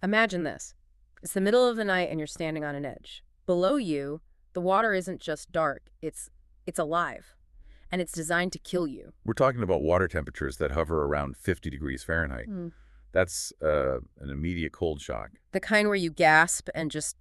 Imagine this. It's the middle of the night and you're standing on an edge. Below you, the water isn't just dark, it's alive. And it's designed to kill you. We're talking about water temperatures that hover around 50 degrees Fahrenheit. That's an immediate cold shock. The kind where you gasp and just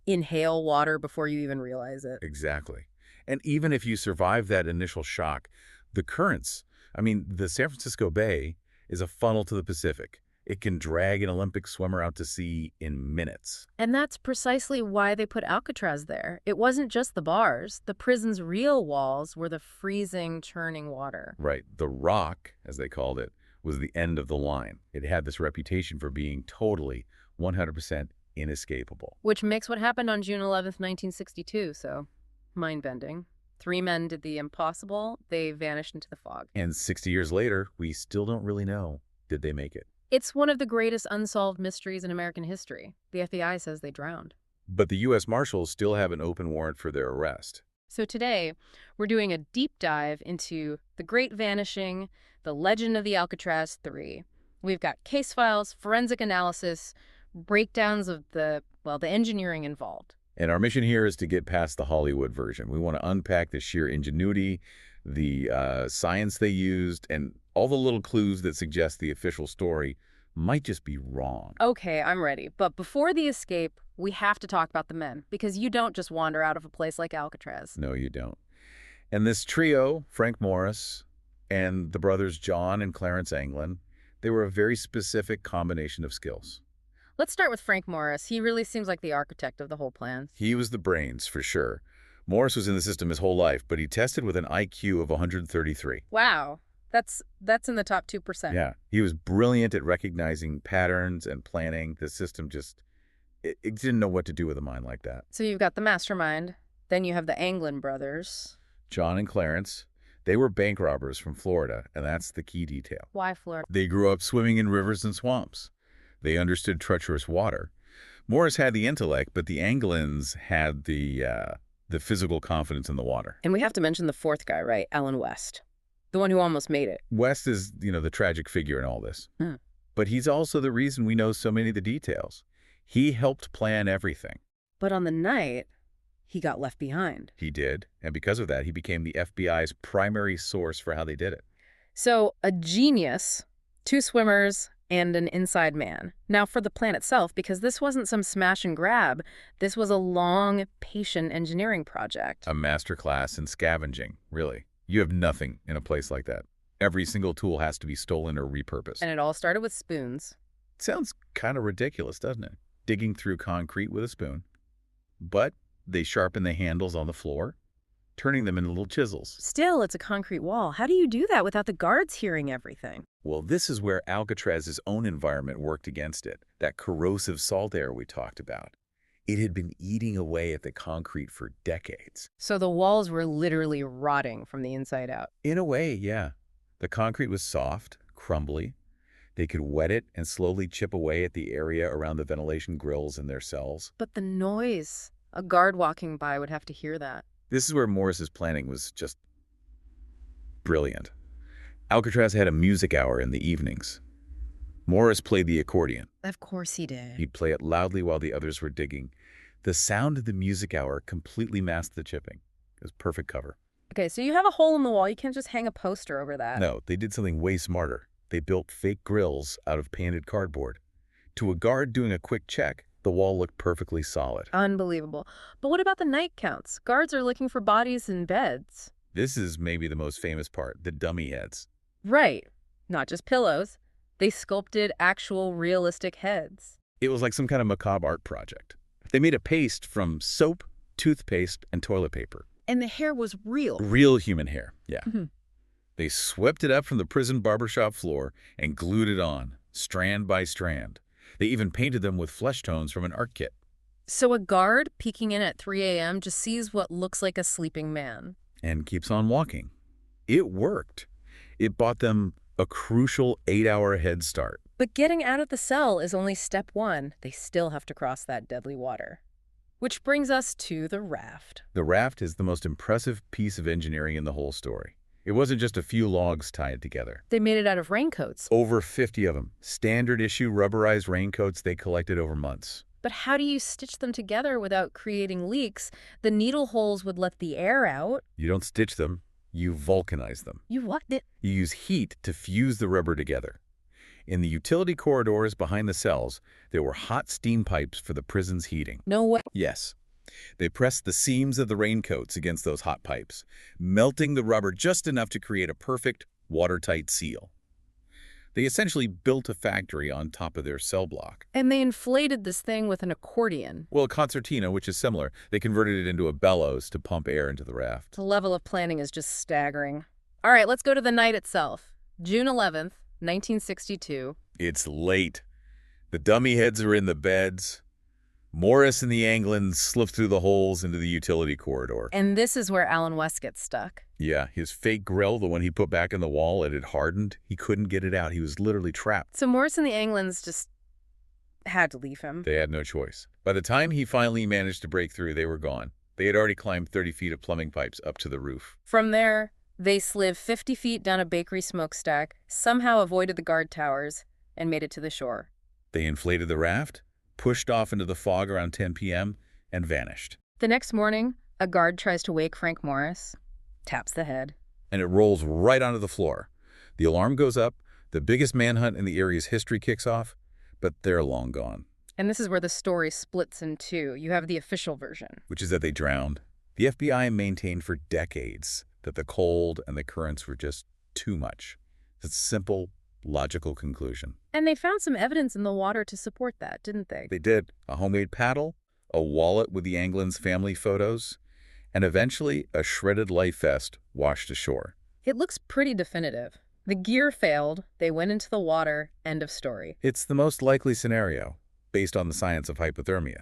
inhale water before you even realize it. Exactly. And even if you survive that initial shock, the currents, I mean, the San Francisco Bay is a funnel to the Pacific. It can drag an Olympic swimmer out to sea in minutes. And that's precisely why they put Alcatraz there. It wasn't just the bars. The prison's real walls were the freezing, churning water. Right. The Rock, as they called it, was the end of the line. It had this reputation for being totally, 100% inescapable. Which makes what happened on June 11th, 1962, so mind-bending. 3 men did the impossible. They vanished into the fog. And 60 years later, we still don't really know, did they make it? It's one of the greatest unsolved mysteries in American history. The FBI says they drowned. But the U.S. Marshals still have an open warrant for their arrest. So today, we're doing a deep dive into the Great Vanishing, the legend of the Alcatraz 3. We've got case files, forensic analysis, breakdowns of the engineering involved. And our mission here is to get past the Hollywood version. We want to unpack the sheer ingenuity, the science they used, and all the little clues that suggest the official story might just be wrong. Okay, I'm ready. But before the escape, we have to talk about the men, because you don't just wander out of a place like Alcatraz. No, you don't. And this trio, Frank Morris and the brothers John and Clarence Anglin, they were a very specific combination of skills. Let's start with Frank Morris. He really seems like the architect of the whole plan. He was the brains, for sure. Morris was in the system his whole life, but he tested with an IQ of 133. Wow. That's in the top 2%. Yeah. He was brilliant at recognizing patterns and planning. The system just, it didn't know what to do with a mind like that. So you've got the mastermind. Then you have the Anglin brothers. John and Clarence, they were bank robbers from Florida, and that's the key detail. Why Florida? They grew up swimming in rivers and swamps. They understood treacherous water. Morris had the intellect, but the Anglins had the physical confidence in the water. And we have to mention the fourth guy, right? Alan West. The one who almost made it. West is, the tragic figure in all this. But he's also the reason we know so many of the details. He helped plan everything. But on the night, he got left behind. He did. And because of that, he became the FBI's primary source for how they did it. So a genius, 2 swimmers, and an inside man. Now for the plan itself, because this wasn't some smash and grab, this was a long, patient engineering project. A masterclass in scavenging, really. You have nothing in a place like that. Every single tool has to be stolen or repurposed. And it all started with spoons. Sounds kind of ridiculous, doesn't it? Digging through concrete with a spoon. But they sharpen the handles on the floor, turning them into little chisels. Still, it's a concrete wall. How do you do that without the guards hearing everything? Well, this is where Alcatraz's own environment worked against it. That corrosive salt air we talked about. It had been eating away at the concrete for decades. So the walls were literally rotting from the inside out. In a way, yeah. The concrete was soft, crumbly. They could wet it and slowly chip away at the area around the ventilation grills in their cells. But the noise, a guard walking by would have to hear that. This is where Morris's planning was just brilliant. Alcatraz had a music hour in the evenings. Morris played the accordion. Of course he did. He'd play it loudly while the others were digging. The sound of the music hour completely masked the chipping. It was perfect cover. Okay, so you have a hole in the wall. You can't just hang a poster over that. No, they did something way smarter. They built fake grills out of painted cardboard. To a guard doing a quick check, the wall looked perfectly solid. Unbelievable. But what about the night counts? Guards are looking for bodies in beds. This is maybe the most famous part, the dummy heads. Right. Not just pillows. They sculpted actual realistic heads. It was like some kind of macabre art project. They made a paste from soap, toothpaste, and toilet paper. And the hair was real. Real human hair, yeah. Mm-hmm. They swept it up from the prison barbershop floor and glued it on, strand by strand. They even painted them with flesh tones from an art kit. So a guard peeking in at 3 a.m. just sees what looks like a sleeping man. And keeps on walking. It worked. It bought them a crucial 8-hour head start. But getting out of the cell is only step 1. They still have to cross that deadly water. Which brings us to the raft. The raft is the most impressive piece of engineering in the whole story. It wasn't just a few logs tied together. They made it out of raincoats. Over 50 of them. Standard issue rubberized raincoats they collected over months. But how do you stitch them together without creating leaks? The needle holes would let the air out. You don't stitch them, you vulcanize them. You what? You use heat to fuse the rubber together. In the utility corridors behind the cells, there were hot steam pipes for the prison's heating. No way. Yes. They pressed the seams of the raincoats against those hot pipes, melting the rubber just enough to create a perfect, watertight seal. They essentially built a factory on top of their cell block. And they inflated this thing with an accordion. Well, a concertina, which is similar, they converted it into a bellows to pump air into the raft. The level of planning is just staggering. All right, let's go to the night itself. June 11th, 1962. It's late. The dummy heads are in the beds. Morris and the Anglins slip through the holes into the utility corridor. And this is where Alan West gets stuck. Yeah, his fake grill, the one he put back in the wall, it had hardened. He couldn't get it out. He was literally trapped. So Morris and the Anglins just had to leave him. They had no choice. By the time he finally managed to break through, they were gone. They had already climbed 30 feet of plumbing pipes up to the roof. From there, they slid 50 feet down a bakery smokestack, somehow avoided the guard towers, and made it to the shore. They inflated the raft, pushed off into the fog around 10 p.m., and vanished. The next morning, a guard tries to wake Frank Morris, taps the head. And it rolls right onto the floor. The alarm goes up, the biggest manhunt in the area's history kicks off, but they're long gone. And this is where the story splits in two. You have the official version, Which is that they drowned. The FBI maintained for decades that the cold and the currents were just too much. It's a simple, logical conclusion. and they found some evidence in the water to support that, didn't they? They did. A homemade paddle, a wallet with the Anglin's family photos, and eventually a shredded life vest washed ashore. It looks pretty definitive. The gear failed, they went into the water, end of story. It's the most likely scenario, based on the science of hypothermia.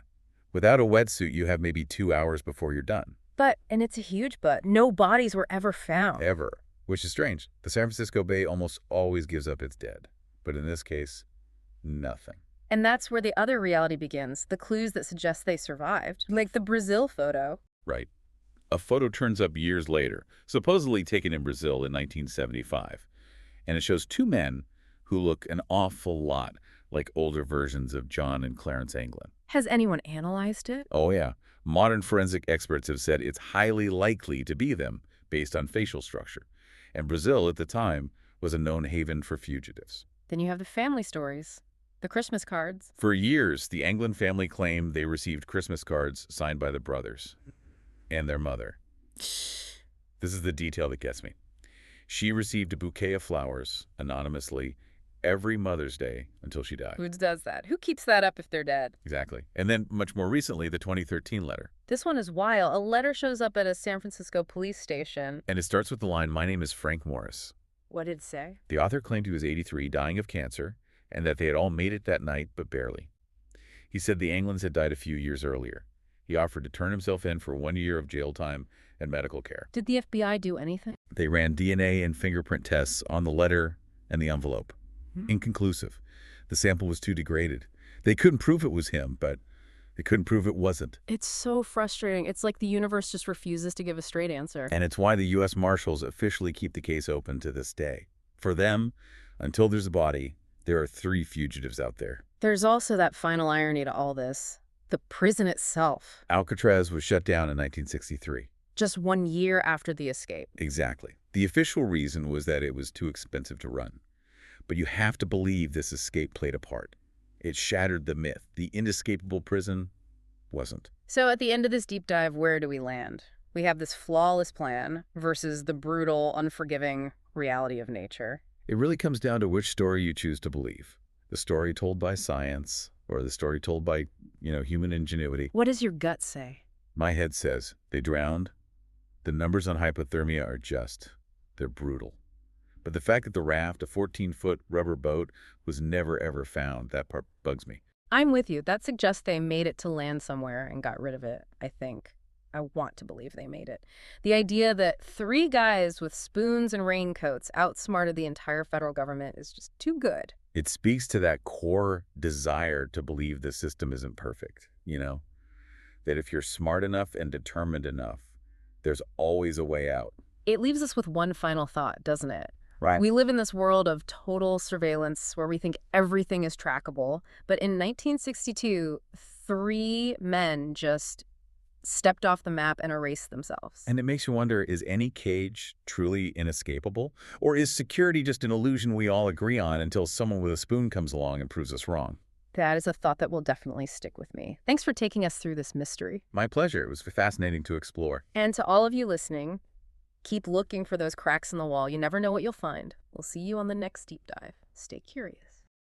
Without a wetsuit, you have maybe 2 hours before you're done. But, and it's a huge but, no bodies were ever found. Ever. Which is strange. The San Francisco Bay almost always gives up its dead. But in this case, nothing. And that's where the other reality begins, the clues that suggest they survived. Like the Brazil photo. Right. A photo turns up years later, supposedly taken in Brazil in 1975. And it shows two men who look an awful lot like older versions of John and Clarence Anglin. Has anyone analyzed it? Oh yeah. Modern forensic experts have said it's highly likely to be them based on facial structure. And Brazil at the time was a known haven for fugitives. Then you have the family stories, the Christmas cards. For years, the Anglin family claimed they received Christmas cards signed by the brothers and their mother. This is the detail that gets me. She received a bouquet of flowers anonymously every Mother's Day until she died. Who does that? Who keeps that up if they're dead? Exactly. And then, much more recently, the 2013 letter. This one is wild. A letter shows up at a San Francisco police station. And it starts with the line, "My name is Frank Morris." What did it say? The author claimed he was 83, dying of cancer, and that they had all made it that night, but barely. He said the Anglins had died a few years earlier. He offered to turn himself in for 1 year of jail time and medical care. Did the FBI do anything? They ran DNA and fingerprint tests on the letter and the envelope. Inconclusive. The sample was too degraded. They couldn't prove it was him, but they couldn't prove it wasn't. It's so frustrating. It's like the universe just refuses to give a straight answer. And it's why the U.S. Marshals officially keep the case open to this day. For them, until there's a body, there are 3 fugitives out there. There's also that final irony to all this. The prison itself. Alcatraz was shut down in 1963. Just 1 year after the escape. Exactly. The official reason was that it was too expensive to run. But you have to believe this escape played a part. It shattered the myth. The inescapable prison wasn't. So at the end of this deep dive, where do we land? We have this flawless plan versus the brutal, unforgiving reality of nature. It really comes down to which story you choose to believe. The story told by science or the story told by, human ingenuity. What does your gut say? My head says they drowned. The numbers on hypothermia are just. They're brutal. But the fact that the raft, a 14-foot rubber boat, was never ever found, that part bugs me. I'm with you. That suggests they made it to land somewhere and got rid of it, I think. I want to believe they made it. The idea that 3 guys with spoons and raincoats outsmarted the entire federal government is just too good. It speaks to that core desire to believe the system isn't perfect, that if you're smart enough and determined enough, there's always a way out. It leaves us with one final thought, doesn't it? Right. We live in this world of total surveillance where we think everything is trackable. But in 1962, three men just stepped off the map and erased themselves. And it makes you wonder, is any cage truly inescapable? Or is security just an illusion we all agree on until someone with a spoon comes along and proves us wrong? That is a thought that will definitely stick with me. Thanks for taking us through this mystery. My pleasure. It was fascinating to explore. And to all of you listening, keep looking for those cracks in the wall. You never know what you'll find. We'll see you on the next deep dive. Stay curious.